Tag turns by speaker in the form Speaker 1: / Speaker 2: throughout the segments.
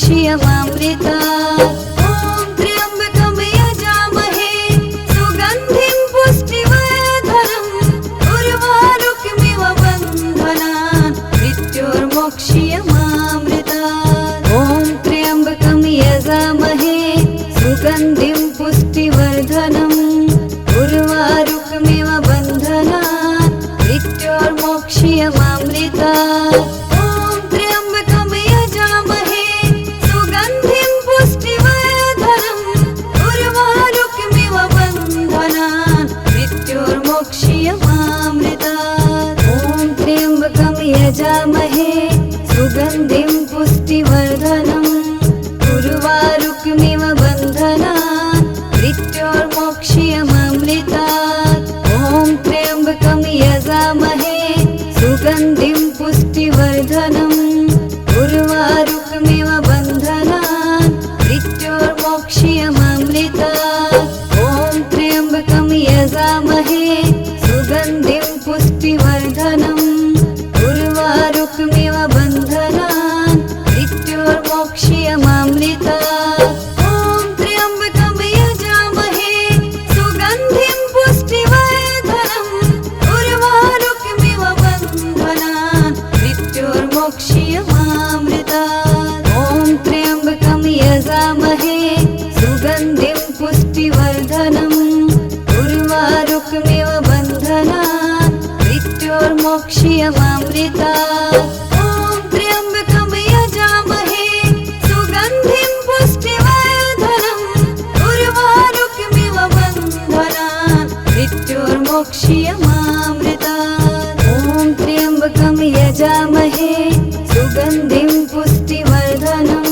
Speaker 1: मृत्योर्मोक्षीयमामृतात्। ॐ त्र्यम्बकं यजामहे सुगन्धिं पुष्टिवर्धनम् उर्वारुकमिव बन्धनान् मृत्योर्मोक्षीयमामृतात्। ॐ त्र्यम्बकं यजामहे सुगन्धिं पुष्टिवर्धनम् उर्वारुकमिव बन्धनान् मृत्योर्मोक्षीयमामृतात्। ॐ त्र्यम्बकं यजामहे सुगन्धिं पुष्टिवर्धनम् उर्वारुकमिव बन्धनान् मृत्योर्मोक्षीयमामृतात्। ॐ त्र्यम्बकं यजामहे सुगन्धिं पुष्टिवर्धनम् उर्वारुकमिव बन्धनान् मृत्योर्मोक्षीयमामृतात्। ॐ त्र्यम्बकं यजामहे सुगन्धिं पुष्टिवर्धनम् उर्वारुकमिव बन्धनान् मृत्योर्मोक्षीयमामृतात्। ॐ त्र्यम्बकं यजामहे सुगन्धिं पुष्टिवर्धनम् उर्वारुकमिव बन्धनान् मृत्योर्मोक्षीयमामृतात्। ॐ त्र्यम्बकं यजामहे सुगन्धिं पुष्टिवर्धनम् उर्वारुकमिव बन्धनान् मृत्योर्मोक्षीयमामृतात्। ॐ त्र्यम्बकं यजामहे सुगन्धिं पुष्टिवर्धनम् उर्वारुकमिव बन्धनान् मृत्योर्मोक्षीयमामृतात्। ॐ त्र्यम्बकं यजामहे सुगन्धिं पुष्टिवर्धनम् उर्वारुकमिव बन्धनान् मृत्योर्मोक्षीयमामृतात्। ॐ त्र्यम्बकं यजामहे सुगन्धिं पुष्टिवर्धनम्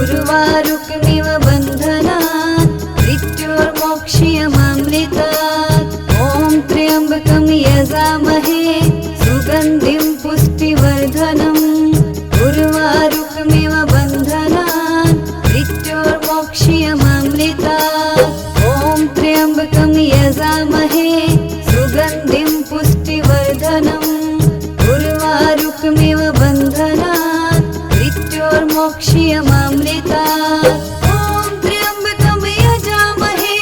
Speaker 1: उर्वारुकमिव बन्धनान् मृत्योर्मोक्षीयमामृतात्। ॐ त्र्यम्बकं यजामहे सुगन्धिं पुष्टिवर्धनम् उर्वारुकमिव बन्धनान् मृत्योर्मोक्षीयमामृतात्। ॐ त्र्यम्बकं यजामहे सुगन्धिं पुष्टिवर्धनम् उर्वारुकमिव बन्धनान् मृत्योर्मोक्षीयमामृतात्। ॐ त्र्यम्बकं यजामहे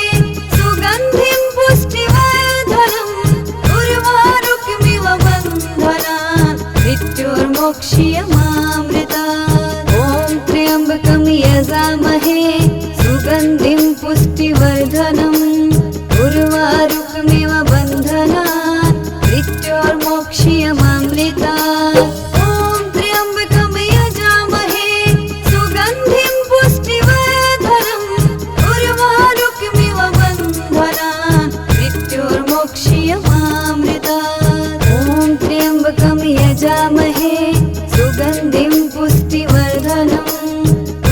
Speaker 1: सुगन्धिं पुष्टिवर्धनम् उर्वारुकमिव बन्धनान् मृत्योर्मोक्षीयमामृतात्। ॐ त्र्यम्बकं यजामहे सुगन्धिं पुष्टिवर्धनम् उर्वारुकमिव बन्धनान् मृत्योर्मोक्षीयमामृतात्। ॐ त्र्यम्बकं यजामहे सुगन्धिं पुष्टिवर्धनम् उर्वारुकमिव बन्धनान् मृत्योर्मोक्षीयमामृतात्। ॐ त्र्यम्बकं यजामहे सुगन्धिं पुष्टिवर्धनम्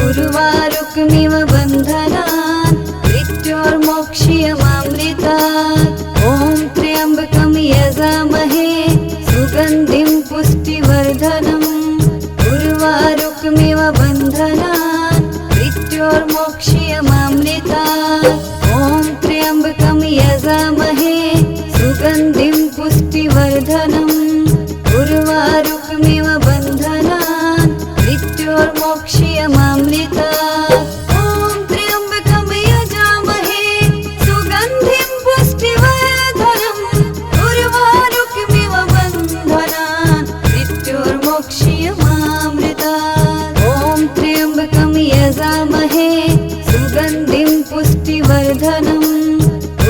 Speaker 1: उर्वारुकमिव बन्धनान् मृत्योर्मोक्षीयमामृतात्। ॐ त्र्यम्बकं यजामहे सुगन्धिं पुष्टिवर्धनम् उर्वारुकमिव बन्धनान् मृत्योर्मोक्षीयमामृतात्। ॐ त्र्यम्बकं यजामहे सुगन्धिं पुष्टिवर्धनम् उर्वारुकमिव बन्धनान् मृत्योर्मोक्षीयमामृतात्। ॐ त्र्यम्बकं यजामहे सुगन्धिं पुष्टिवर्धनम् उर्वारुकमिव बन्धनान् मृत्योर्मोक्षीयमामृतात्। ॐ त्र्यम्बकं यजामहे सुगन्धिं पुष्टिवर्धनम्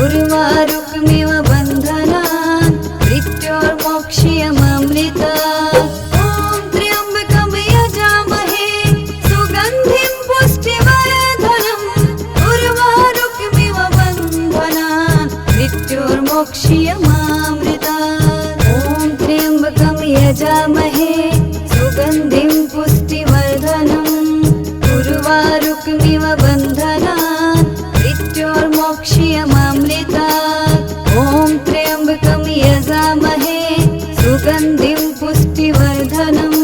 Speaker 1: उर्वारुकमिव बन्धनान् मृत्योर्मोक्षीयमामृतात्। ॐ त्र्यम्बकं यजामहे सुगन्धिं पुष्टिवर्धनम् उर्वारुकमिव बन्धनान् मृत्योर्मोक्षीयमामृतात्। ॐ त्र्यम्बकं यजामहे सुगन्धिं पुष्टिवर्धनम् उर्वारुकमिव बन्धनान् मृत्योर्मोक्षीयमामृतात्। ॐ त्र्यम्बकं यजामहे सुगन्धिं पुष्टिवर्धनम्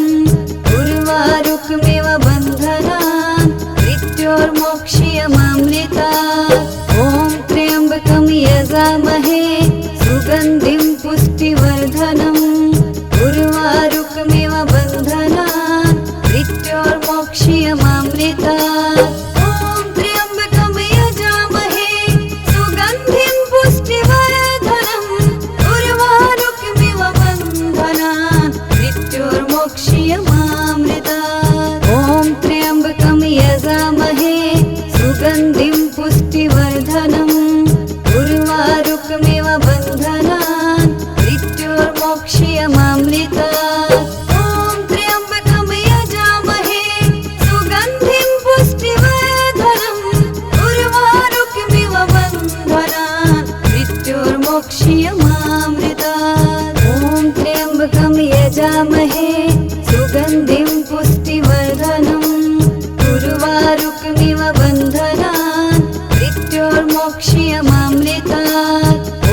Speaker 1: उर्वारुकमिव बन्धनान् मृत्योर्मोक्षीयमामृतात्। ॐ त्र्यम्बकं यजामहे सुगन्धिं उर्वारुकमिव बन्धनान् मृत्योर्मोक्ष्यमामृतात्। ॐ त्र्यम्बकं यजामहे सुगन्धिं पुष्टिवर्धनम् उर्वारुकमिव बन्धनान् मृत्योर्मोक्ष्यमामृतात्। ॐ त्र्यम्बकं यजामहे सुगन्धिं पुष्टिवर्धनम् उर्वारुकमिव बन्धनान् मृत्योर्मोक्ष्यमामृतात्। ॐ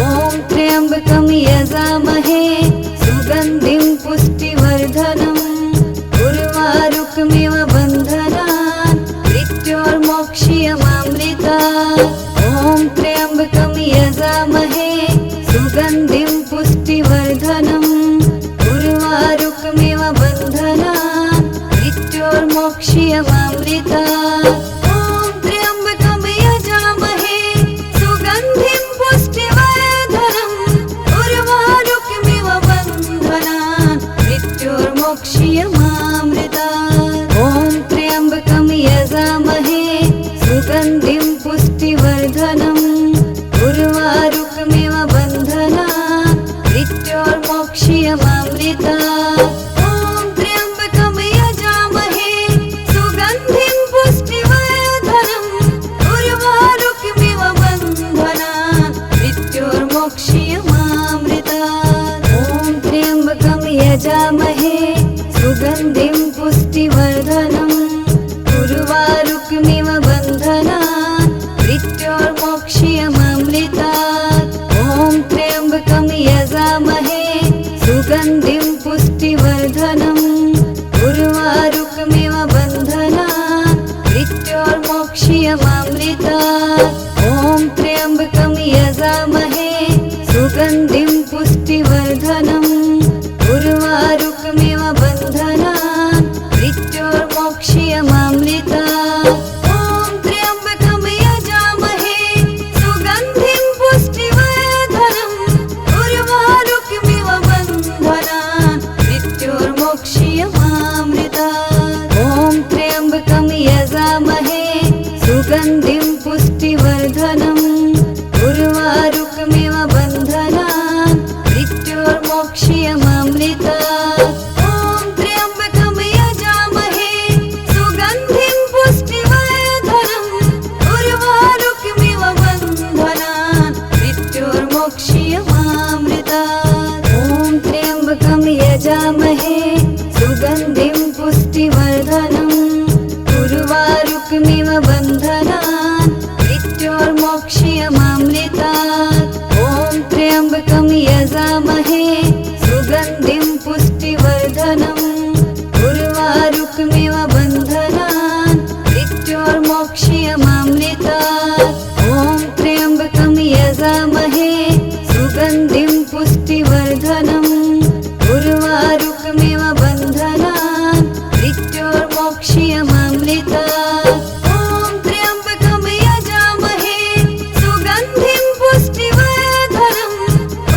Speaker 1: त्र्यम्बकं यजामहे सुगन्धिं पुष्टिवर्धनम् उर्वारुकमिव बन्धनान् मृत्योर्मोक्ष्यमामृतात्। ॐ त्र्यम्बकं यजामहे सुगन्धिं पुष्टिवर्धनम् उर्वारुकमिव बन्धनान् मृत्योर्मोक्ष्यमामृतात्। ॐ त्र्यम्बकं यजामहे सुगन्धिं पुष्टिवर्धनम् उर्वारुकमिव बन्धनान् मृत्योर्मोक्ष्यमामृतात्। ॐ त्र्यम्बकं यजामहे सुगन्धिं पुष्टिवर्धनम् उर्वारुकमिव बन्धनान् मृत्योर्मोक्ष्यमामृतात्। ॐ त्र्यम्बकं यजामहे सुगन्धिं पुष्टिवर्धनम् उर्वारुकमिव बन्धनान् मृत्योर्मोक्ष्यमामृतात्। ॐ त्र्यम्बकं यजामहे सुगन्धिं पुष्टिवर्धनम् उर्वारुकमिव बन्धनान् मृत्योर्मोक्ष्यमामृतात्। ॐ त्र्यम्बकं यजामहे सुगन्धिं पुष्टिवर्धनम् उर्वारुकमिव बन्धनान् मृत्योर्मोक्ष्यमामृतात्। ॐ त्र्यम्बकं यजामहे सुगन्धिं पुष्टिवर्धनम् उर्वारुकमिव बन्धनान् मृत्योर्मोक्ष्यमामृतात्। ॐ त्र्यम्बकं यजामहे सुगन्धिं पुष्टिवर्धनम् उर्वारुकमिव बन्धनान् मृत्योर्मोक्ष्यमामृतात्। ॐ त्र्यम्बकं यजामहे सुगन्धिं पुष्टिवर्धनम् उर्वारुकमिव बन्धनान् मृत्योर्मोक्ष्यमामृतात्। ॐ त्र्यम्बकं यजामहे सुगन्धिं पुष्टिवर्धनम् उर्वारुकमिव बन्धनान् मृत्योर्मोक्ष्यमामृतात्। ॐ त्र्यम्बकं यजामहे सुगन्धिं पुष्टिवर्धनम् उर्वारुकमिव बन्धनान् मृत्योर्मोक्ष्यमामृतात्। ॐ त्र्यम्बकं यजामहे सुगन्धिं पुष्टिवर्धनम् उर्वारुकमिव बन्धनान् मृत्योर्मोक्ष्यमामृतात्। ॐ त्र्यम्बकं यजामहे सुगन्धिं पुष्टिवर्धनम् उर्वारुकमिव बन्धनान् मृत्योर्मोक्ष्यमामृतात्। ॐ त्र्यम्बकं यजामहे सुगन्धिं पुष्टिवर्धनम्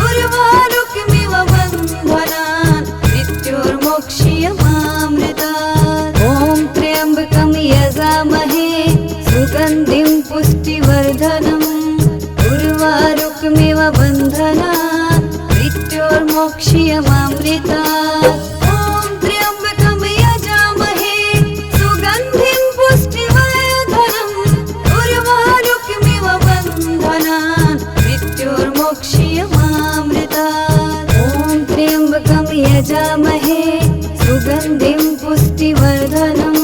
Speaker 1: उर्वारुकमिव बन्धनान् मृत्योर्मोक्ष्यमामृतात्। ॐ त्र्यम्बकं यजामहे सुगन्धिं पुष्टिवर्धनम् उर्वारुकमिव बन्धनान् मृत्योर्मोक्ष्यमामृतात्। ॐ त्र्यम्बकं यजामहे सुगन्धिं पुष्टिवर्धनम् उर्वारुकमिव बन्धनान् मृत्योर्मोक्ष्यमामृतात्। ॐ त्र्यम्बकं यजामहे सुगन्धिं पुष्टिवर्धनम्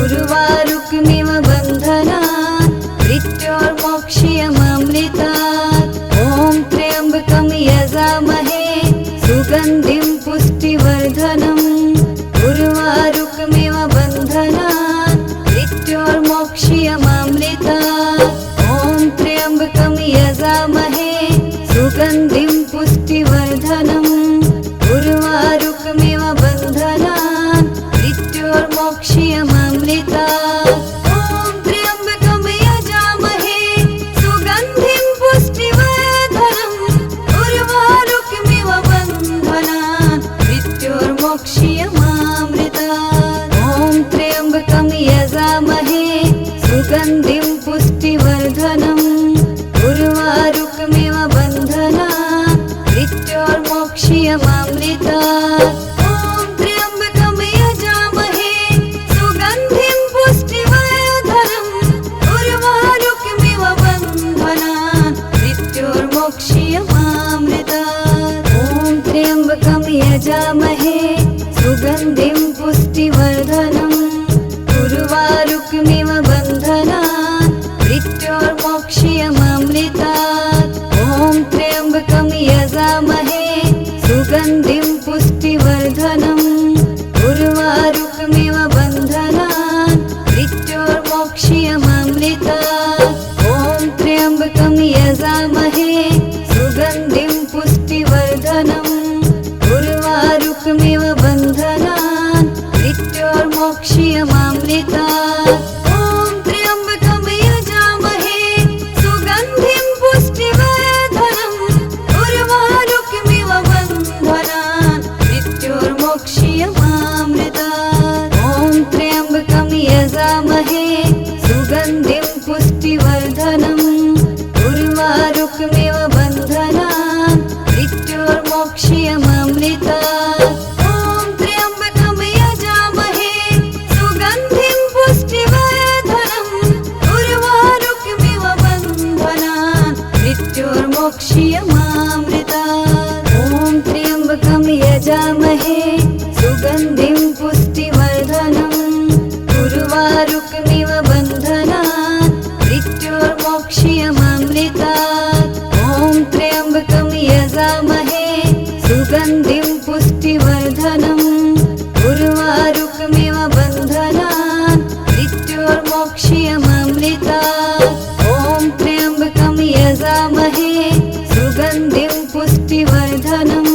Speaker 1: उर्वारुकमिव बन्धनान् मृत्योर्मोक्ष्यमामृतात्। ॐ त्र्यम्बकं यजामहे सुगन्धिं पुष्टिवर्धनम् उर्वारुकमिव बन्धनान् मृत्योर्मोक्ष्यमामृतात्। ॐ त्र्यम्बकं यजामहे सुगन्धिं पुष्टिवर्धनम् उर्वारुकमिव बन्धनान् मृत्योर्मोक्ष्यमामृतात्। ॐ त्र्यम्बकं यजामहे सुगन्धिं पुष्टिवर्धनम् उर्वारुकमिव बन्धनान् मृत्योर्मोक्ष्यमामृतात्। ॐ त्र्यम्बकं यजामहे सुगन्धिं पुष्टिवर्धनम् उर्वारुकमिव मृत्योर्मोक्ष्यमामृतात्। ॐ त्र्यम्बकं यजामहे सुगन्धिं पुष्टिवर्धनम् उर्वारुकमिव बन्धनात् मृत्योर्मोक्ष्यमामृतात्। ॐ त्र्यम्बकं यजामहे सुगन्धिं पुष्टिवर्धनम् उर्वारुकमिव बन्धनात् मृत्योर्मोक्ष्यमामृतात्। ॐ त्र्यम्बकं यजामहे सुगन्धिं पुष्टिवर्धनम्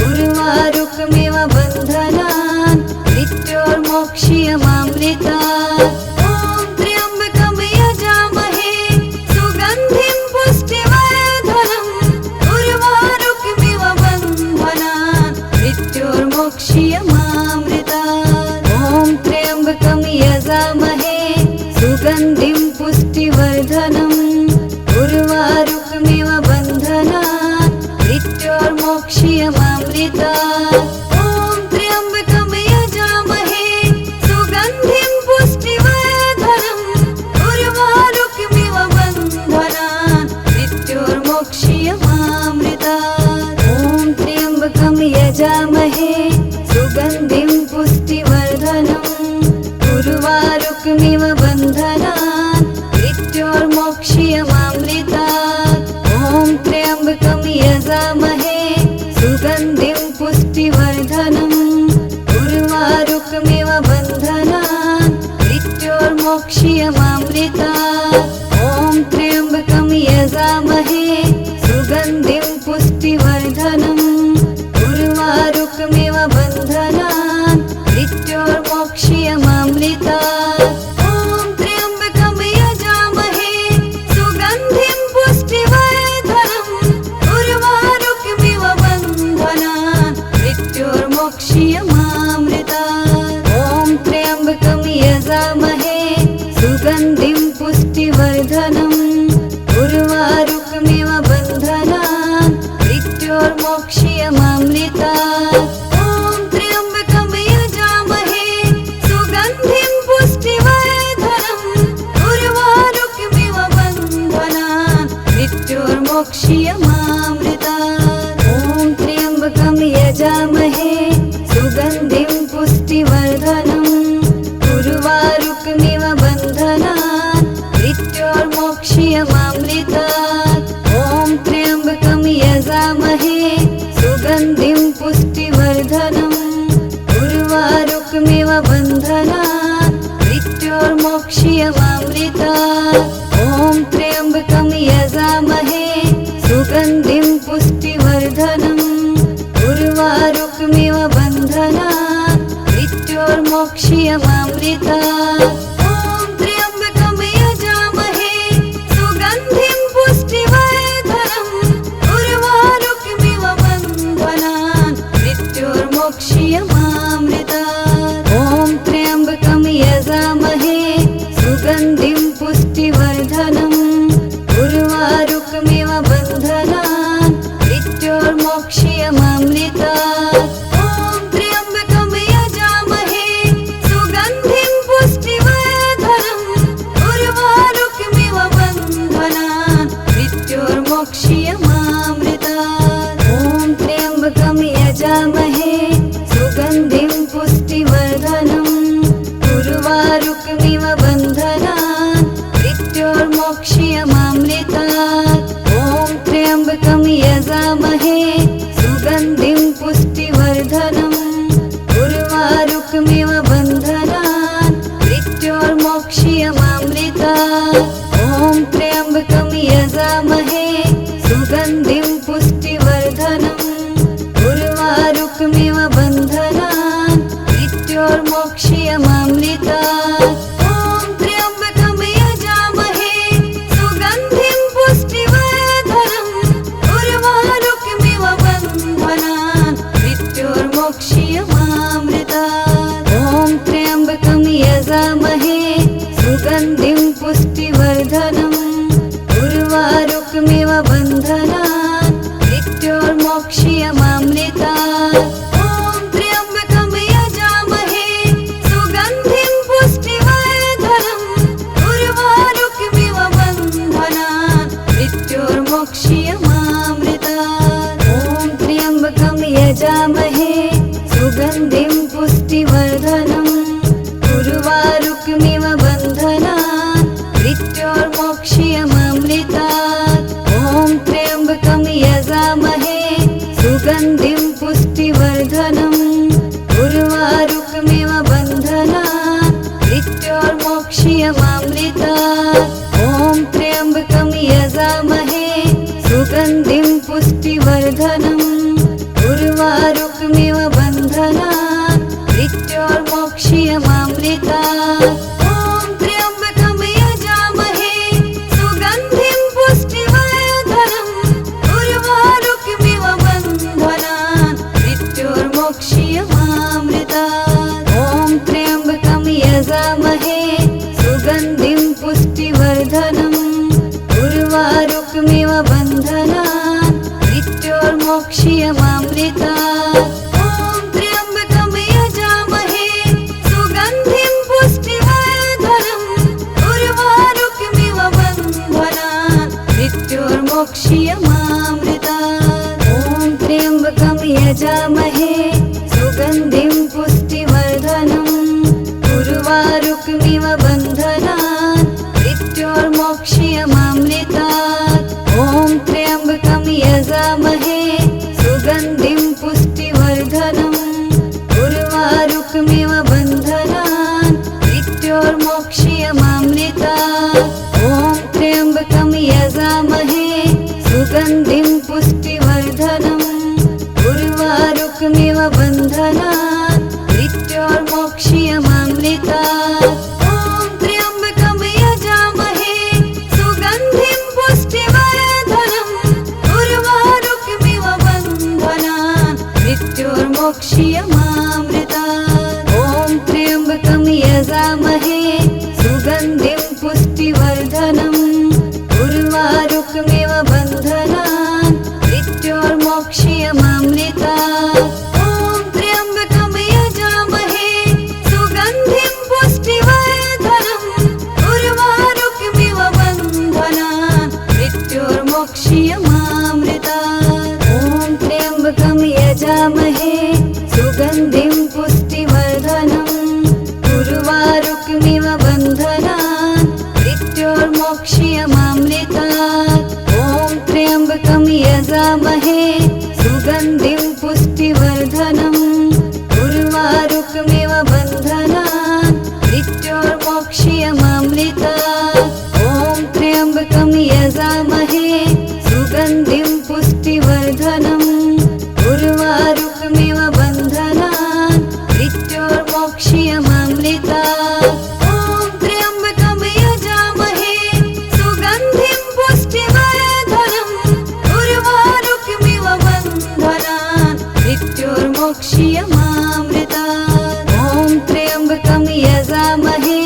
Speaker 1: उर्वारुकमिव बन्धनात् मृत्योर्मोक्ष्यमामृतात्। ॐ त्र्यम्बकं यजामहे सुगन्धिं पुष्टिवर्धनम् उर्वारुकमिव बन्धनात् मृत्योर्मोक्ष्यमामृतात्। ॐ त्र्यम्बकं यजामहे सुगन्धिं पुष्टिवर्धनम् उर्वारुकमिव बन्धनात् मृत्योर्मोक्ष्यमामृतात्। ॐ त्र्यम्बकं यजामहे सुगन्धिं पुष्टिवर्धनम् उर्वारुकमिव बन्धनात् मृत्योर्मोक्ष्यमामृतात्। ॐ त्र्यम्बकं यजामहे सुगन्धिं पुष्टिवर्धनम् उर्वारुकमिव बन्धनात् मृत्योर्मोक्ष्यमामृतात्। ॐ त्र्यम्बकं यजामहे सुगन्धिं पुष्टिवर्धनम् उर्वारुकमिव बन्धनात् मृत्योर्मोक्ष्यमामृतात्। ॐ त्र्यम्बकं यजामहे सुगन्धिं पुष्टिवर्धनम् उर्वारुकमिव बन्धनात् मृत्योर्मोक्ष्यमामृतात्। ॐ त्र्यम्बकं यजामहे सुगन्धिं पुष्टिवर्धनम् उर्वारुकमिव बन्धनात् मृत्योर्मोक्ष्यमामृतात्। ॐ त्र्यम्बकं यजामहे सुगन्धिं पुष्टिवर्धनम् उर्वारुकमिव बन्धनात् मृत्योर्मोक्ष्यमामृतात्। ॐ त्र्यम्बकं यजामहे सुगन्धिं पुष्टिवर्धनम् उर्वारुकमिव बन्धनात् मृत्योर्मोक्ष्यमामृतात्। ॐ त्र्यम्बकं यजामहे सुगन्धिं पुष्टिवर्धनम् उर्वारुकमिव बन्धनात् मृत्योर्मोक्ष्यमामृतात्। ॐ त्र्यम्बकं यजामहे सुगन्धिं पुष्टिवर्धनम् उर्वारुकमिव बन्धनात् मृत्योर्मोक्ष्यमामृतात्। ॐ त्र्यम्बकं यजामहे सुगन्धिं पुष्टिवर्धनम् उर्वारुकमिव बन्धनात् मृत्योर्मोक्ष्यमामृतात्। ॐ त्र्यम्बकं यजामहे सुगन्धिं पुष्टिवर्धनम् उर्वारुकमिव बन्धनात् मृत्योर्मोक्ष्यमामृतात्। ॐ त्र्यम्बकं यजामहे सुगन्धिं पुष्टिवर्धनम् उर्वारुकमिव बन्धनात् मृत्योर्मोक्ष्यमामृतात्। ॐ त्र्यम्बकं यजामहे सुगन्धिं पुष्टिवर्धनम् उर्वारुकमिव बन्धनात् मृत्योर्मोक्ष्यमामृतात्। ॐ त्र्यम्बकं यजामहे सुगन्धिं पुष्टिवर्धनम् उर्वारुकमिव बन्धनात् मृत्योर्मोक्ष्यमामृतात्। ॐ त्र्यम्बकं यजामहे सुगन्धिं पुष्टिवर्धनम् उर्वारुकमिव बन्धनात् मृत्योर्मोक्ष्यमामृतात्। ॐ त्र्यम्बकं यजामहे सुगन्धिं पुष्टिवर्धनम् उर्वारुकमिव बन्धनात् मृत्योर्मोक्ष्यमामृतात्। ॐ त्र्यम्बकं यजामहे सुगन्धिं पुष्टिवर्धनम् उर्वारुकमिव बन्धनात् मृत्योर्मोक्ष्यमामृतात्। ॐ त्र्यम्बकं यजामहे सुगन्धिं पुष्टिवर्धनम् उर्वारुकमिव बन्धनात् मृत्योर्मोक्ष्यमामृतात्। ॐ त्र्यम्बकं यजामहे सुगन्धिं पुष्टिवर्धनम् उर्वारुकमिव बन्धनात् मृत्योर्मोक्ष्यमामृतात्। उर्वारुकमिव बन्धनान् मृत्योर्मोक्ष्यमामृतात्। ॐ त्र्यम्बकं यजामहे सुगन्धिं पुष्टिवर्धनम् उर्वारुकमिव बन्धनान् मृत्योर्मोक्ष्यमामृतात्। ॐ त्र्यम्बकं यजामहे सुगन्धिं पुष्टिवर्धनम् उर्वारुकमिव बन्धनान् मृत्योर्मोक्ष्यमामृतात्। ॐ त्र्यम्बकं यजामहे सुगन्धिं पुष्टिवर्धनम् उर्वारुकमिव बन्धनान् मृत्योर्मोक्ष्यमामृतात्। ॐ त्र्यम्बकं यजामहे सुगन्धिं पुष्टिवर्धनम् उर्वारुकमिव बन्धनान् मृत्योर्मोक्ष्यमामृतात्। ॐ त्र्यम्बकं यजामहे सुगन्धिं पुष्टिवर्धनम् उर्वारुकमिव बन्धनान् मृत्योर्मोक्ष्यमामृतात्। ॐ त्र्यम्बकं यजामहे सुगन्धिं पुष्टिवर्धनम् उर्वारुकमिव बन्धनान् मृत्योर्मोक्ष्यमामृतात्। ॐ त्र्यम्बकं यजामहे सुगन्धिं पुष्टिवर्धनम् उर्वारुकमिव बन्धनान् मृत्योर्मोक्ष्यमामृतात्। ॐ त्र्यम्बकं यजामहे सुगन्धिं पुष्टिवर्धनम् उर्वारुकमिव बन्धनान् मृत्योर्मोक्ष्यमामृतात्। ॐ त्र्यम्बकं यजामहे सुगन्धिं पुष्टिवर्धनम् उर्वारुकमिव बन्धनान् मृत्योर्मोक्ष्यमामृतात्। ॐ त्र्यम्बकं यजामहे सुगन्धिं पुष्टिवर्धनम् उर्वारुकमिव बन्धनान् मृत्योर्मोक्ष्यमामृतात्। ॐ त्र्यम्बकं यजामहे सुगन्धिं पुष्टिवर्धनम् उर्वारुकमिव बन्धनान् मृत्योर्मोक्ष्यमामृतात्। ॐ त्र्यम्बकं यजामहे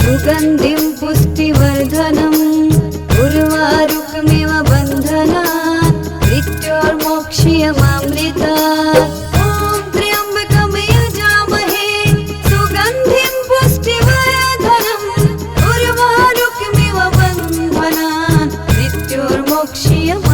Speaker 1: सुगन्धिं पुष्टिवर्धनम् उर्वारुकमिव बन्धनान् मृत्योर्मोक्ष्यमामृतात्। ॐ त्र्यम्बकं यजामहे सुगन्धिं पुष्टिवर्धनम् उर्वारुकमिव बन्धनान् मृत्योर्मोक्ष्यमामृतात्।